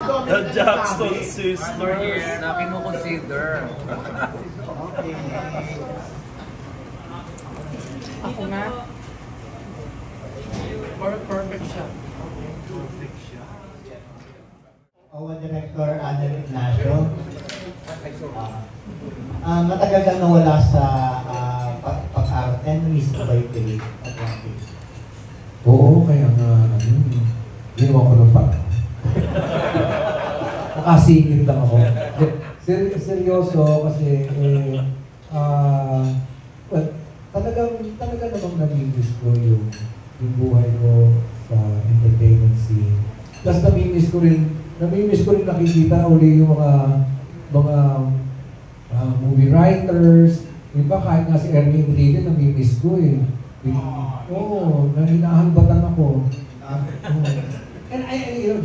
The Jackson Sisters. Na kinukonsider. Okay. Ako nga. Perfect siya. Our Director, Ana Ignacio. Matagal kang nawala sa pag-arte. Miss ko ba yung Philip at Rampage? Oo, kaya nga, ginawa ko ng parang. Nakasingit lang ako. Seryoso kasi, well, talaga namang namimiss ko yung buhay ko sa entertainment scene. Plus namimiss ko rin nakikita uli yung mga movie writers. Diba kahit nga si Ernie Enrique namimiss ko eh. Oo, hinahambatan ako. And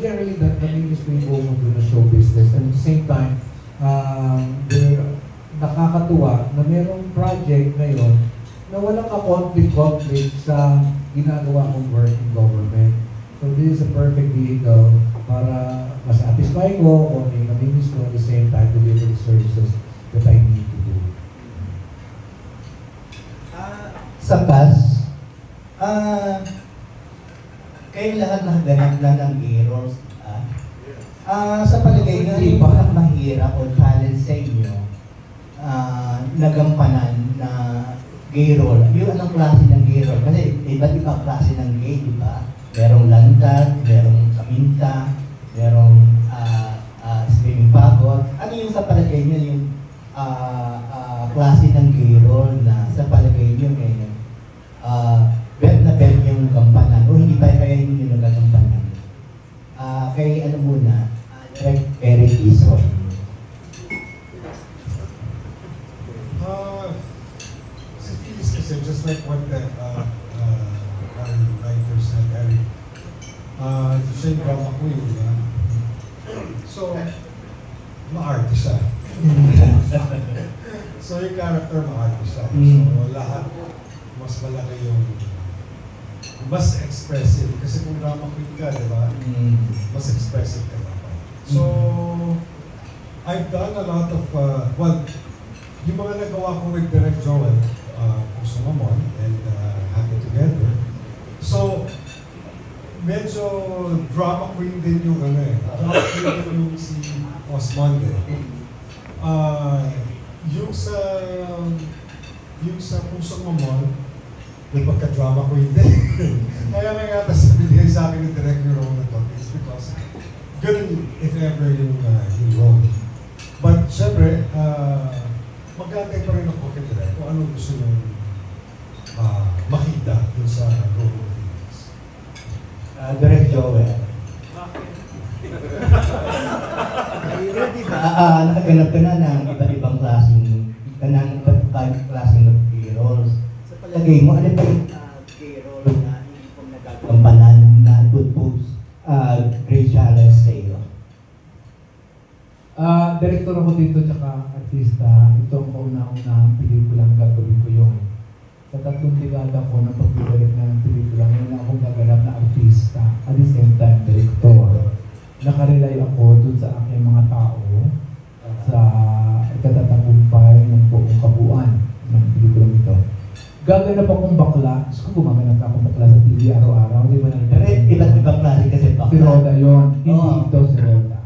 generally namimiss ko yung buong mundo ng show business. And at the same time, nakakatuwa na merong project ngayon na walang ka-conflict sa ginagawa kong work in government. So this is a perfect vehicle para masatisfy ko o may namimiss ko at the same time deliver the services that I need to do. Sa CAS, kayo lahat nakaganap na ng A-roles. Sa palagay nyo, yung mahirap o challenge sa inyo nagampanan na gay role? Yung anong klase ng gay role? Kasi iba't ibang klase ng gay, di ba? Merong landag, merong kaminta, merong screaming fagot. Ano yung sa palagay nyo yung klase ng gay role na sa palagay nyo ngayon bet na bet yung gampanan o hindi pa kaya hindi nyo nagagampanan? Kay ano muna, Direct Eric Iso. Sa Phyllis kasi, just like what the writer said, Eric, siya yung drama queen, diba? So, ma-arte siya. So, yung character ma-arte siya. So, lahat, mas malaki yung mas expressive. Kasi kung drama queen ka, diba? Mas expressive ka dapat. So, I've done a lot of, well, yung mga nagawa ko with Direct Joel, Puso Mamon, and Happy Together. So, medyo drama queen din yung ano eh. Drama queen din yung si Osmond eh. Yung sa Puso Mamon, may pagka-drama queen din. Kaya may nga binigay sa akin yung Direct yung role na to is because ganun if ever yung role. But syempre, mag-aantay pa rin ako kay Direct kung anong gusto nyo makita dun sa role of Phoenix. Direct Joel. Nakaganap ka na ng iba't ibang klaseng roles. Sa palagay mo, ano ba yung gay role na hindi po nagagampanan na good post great challenge sa iyo? Director ako dito tsaka artista. Ito ang kauna-unahang pelikulang gagawin ko yun. Sa 3 dekada ko na pag-direct ng pelikula, ngayon akong gaganap na artista. At the same time, director. Nakarelay ako dun sa aking mga tao sa ikatatagumpay ng buong kabuuan ng pelikulang ito. Gaganap akong bakla. Gusto ko gumaganap akong bakla sa TV araw-araw. Di ba na? Iba't ibang klase kasi bakla. Si Roda yun. Hindi ito si Roda.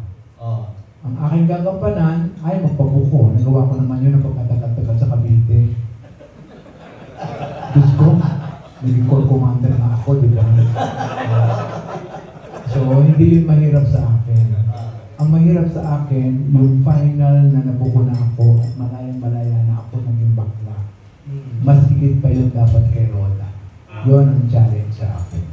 Ang aking gagampanan ay magpabuko. Nagawa ko naman yun ng pagkatagal-tagal sa Cavite. Diyos ko, may call commander na ako, di ba? So, hindi yun mahirap sa akin. Ang mahirap sa akin, yung final na nabuko na ako at malayang-malaya na ako naging bakla. Mas higit pa yun dapat kay Roda. Yun ang challenge sa akin.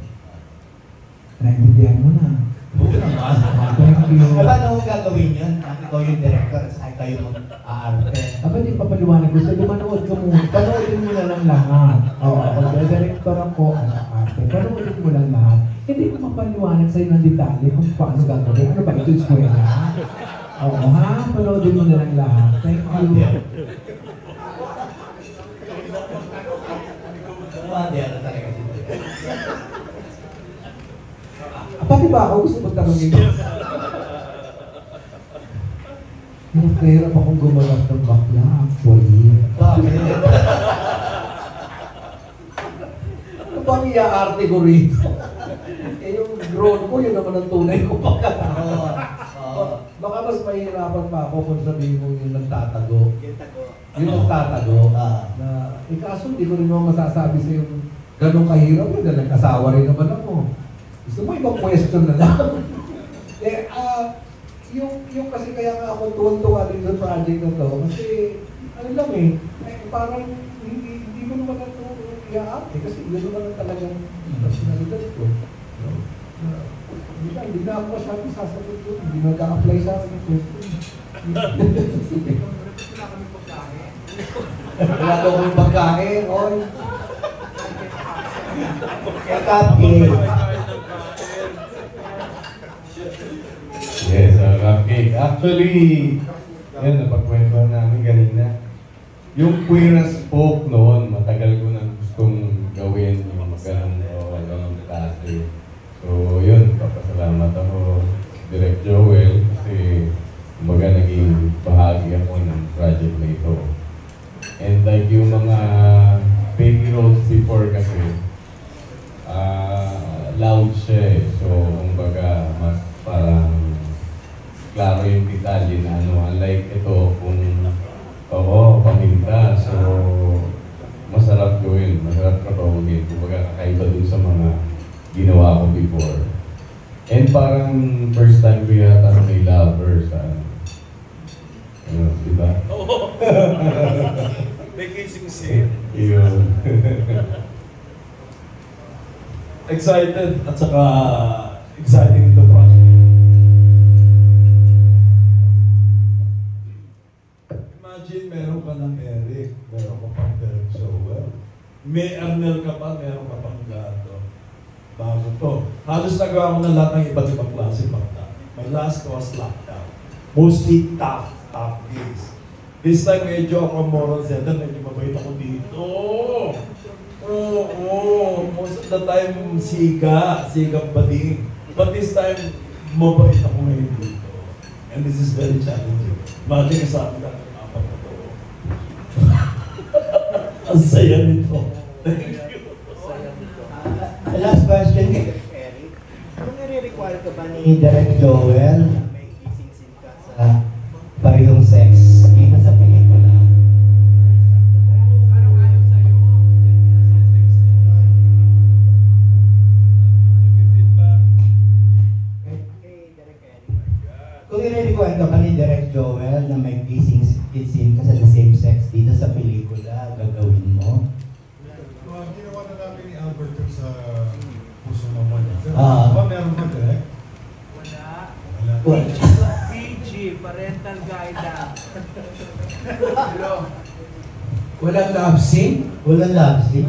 Naintindihan mo na. Thank you. Paano mo gagawin yun? Ikaw yung director at saka kayo mag-aarte. Di papaliwanag ko sa'yo, manood ka muna. Panoodin mo na lang lahat. Oo, director ako at arte. Panoodin mo lang lahat. Hindi ko mapaliwanag sa'yo ng detalye kung paano gagawin. Ano ba ito yung eskwela? Oo ha? Panoodin mo na lang lahat. Thank you. Pati ba ako gusto magtanongin mo? Hirap akong gumanap ng bakla, actually. Ano bang iaarte ko rito? Eh yung drone ko, yun naman ang tunay ko pagkatao. Baka mas mahirapan pa ako kung sabihin mo yung nagtatago. Yung nagtatago. Na, kaso hindi ko rin naman masasabi sa yung ganong kahirap yun dahil nag-asawa rin naman ako. Gusto mo ibang question na lang. Yung kasi kaya nga ako tuwan-tuwa din sa project na to kasi ano lang parang hindi mo naman ito iaarte kasi yun naman talagang personalidad ko. Hindi na ako masyadong sasagot doon. Hindi nag-a-apply sa akin yung question. Wala daw kong pagkain. Oy. Cupcake. Yes, cupcake. Actually, yan, napagkwentuhan namin kanina. Yung Queer as Folk noon, matagal ko nang gustong gawin yung ganong klase. So, yun, papasalamat ako Direk Joel kasi kumbaga naging bahagi ako ng project na ito. And like yung mga baby roles before kasi, loud siya eh. So, kumbaga, mas parang klaro yung detalye na ano. Unlike ito, kung paminta. So, masarap gawin. Masarap katawagin. Kumbaga, kakaiba dun sa mga ginawa ko before. And parang first time ko yata may lover sa ano, diba? Oo. May kissing scene. Yun. Excited at saka exciting ito project. Imagine meron ka ng Eric, meron ka pang Derek Joel, may Arnel ka pa, meron ka pang Gato. Bago to. Halos nagawa ko na lahat ng iba't ibang klase bakta. My last was lockdown. Mostly tough gigs. This time medyo ako moral center, medyo mabait ako dito. Oo, most of the time siga bading. But this time, mabait ako ngayon dito. And this is very challenging. Imagine sa akin natin apat na to. Ang saya nito. Thank you. The last question, Eric. Kung nire-require ka ba ni Direk Joel na may kissing ka sa parehong sex dito sa pelikula? Kung nire-require ka ba ni Direk Joel na may kissing scene ka sa the same sex dito sa pelikula, gagawin mo? Ginawa na namin ni Albert sa Puso Mama niya. Pero ba meron ba direct? Wala. PG, parental guidance. Walang love scene? Walang love scene.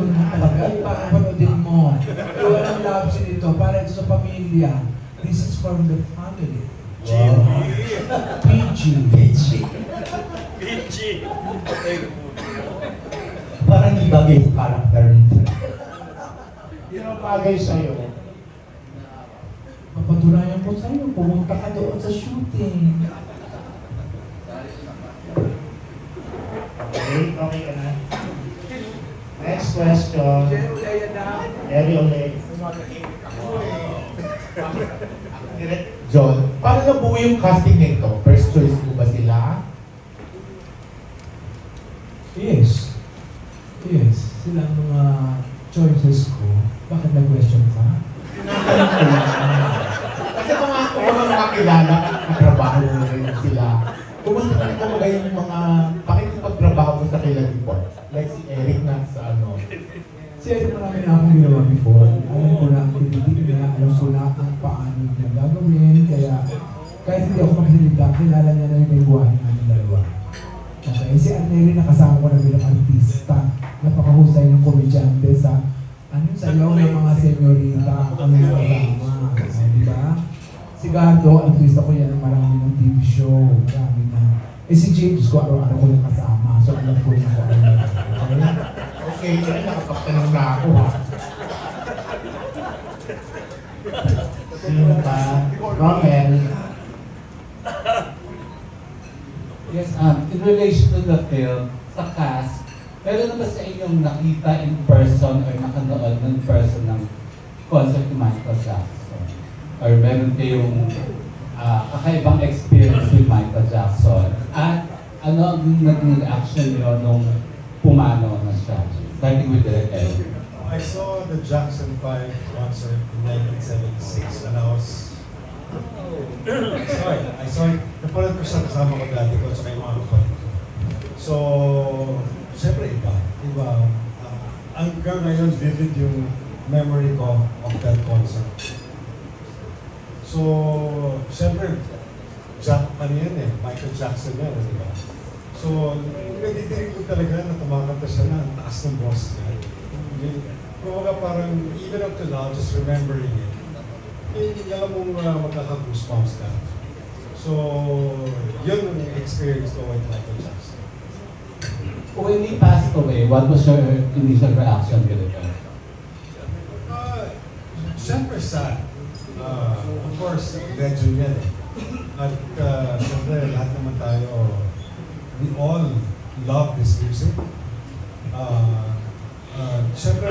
Panoodin mo. Walang love scene ito. Para ito sa pamilya. This is from the family. Wow. PG. Parang ibagay sa character mo. Yun ang bagay sa'yo. Papatunayan ko sa'yo. Pumunta ka doon sa shooting. Okay ka na. Next question. Jerry ulit. John, paano nabuo yung casting nito? First choice mo ba sila? Yes. Sila ang mga choices ko. Bakit nag-question ka? Kasi mga kakilala, katrabaho mo rin sila. Kumusta ka rin kumagay yung mga pakikipagtrabaho mo sa kailan before? Like si Eric na sa ano? Si Eric marami na akong ginawa before. Alam ko na ang tinitig niya, alam ko na ang paano niya gagawin. Kaya kahit hindi ako magsalita, kilala niya na yung may buhay namin dalawa. Okay, si Anneli nakasama ko na bilang artista. Napakahusay ng komedyante sa sayaw ng mga senyorita ang kasama. Diba? Si Gardo, artista ko yan ng marami ng TV show. Marami na. Si James ko, araw-araw ko yung kasama. So alam ko na kung ano. Okay, nakapagtanong na ako ha. Sino pa? Romel. Yes, in relation to the film, sa cast, meron na ba sa inyong nakita in person or nakanood ng person ng concert ni Michael Jackson? Or meron kayong kakaibang experience with Michael Jackson? At ano ang naging reaction niyo nung pumanaw na siya? Starting with Direk Eric. I saw the Jackson 5 concert in 1976 when I was I saw it. Napanood ko siya kasama ko dati ko sa mga kapatid ko. So, siyempre iba. Hanggang ngayon, vivid yung memory ko of that concert. So, siyempre, Michael Jackson yan, di ba? So, nadidinig ko talaga na kumakanta siya na ang taas ng boss niya. Kumbaga parang, even up to now, just remembering it, alam mong magkaka-goosebumps ka. So, yun ang experience ko with Michael Jackson. When he passed away, what was your initial reaction to it? Siyempre sad. Of course, legend yan eh. At siyempre, lahat naman tayo, we all love this music. Siyempre,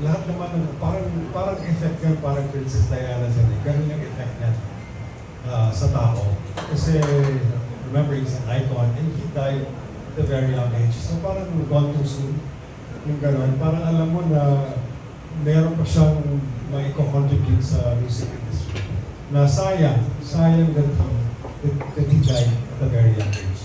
lahat naman, parang effect yan, parang Princess Diana dyan eh. Ganun yung effect niya sa tao. Kasi, remember, he's an icon and he died at a very young age. So parang gone too soon. Yung ganun. Parang alam mo na meron pa siyang mai-contribute sa music industry. Na sayang that he died at a very young age.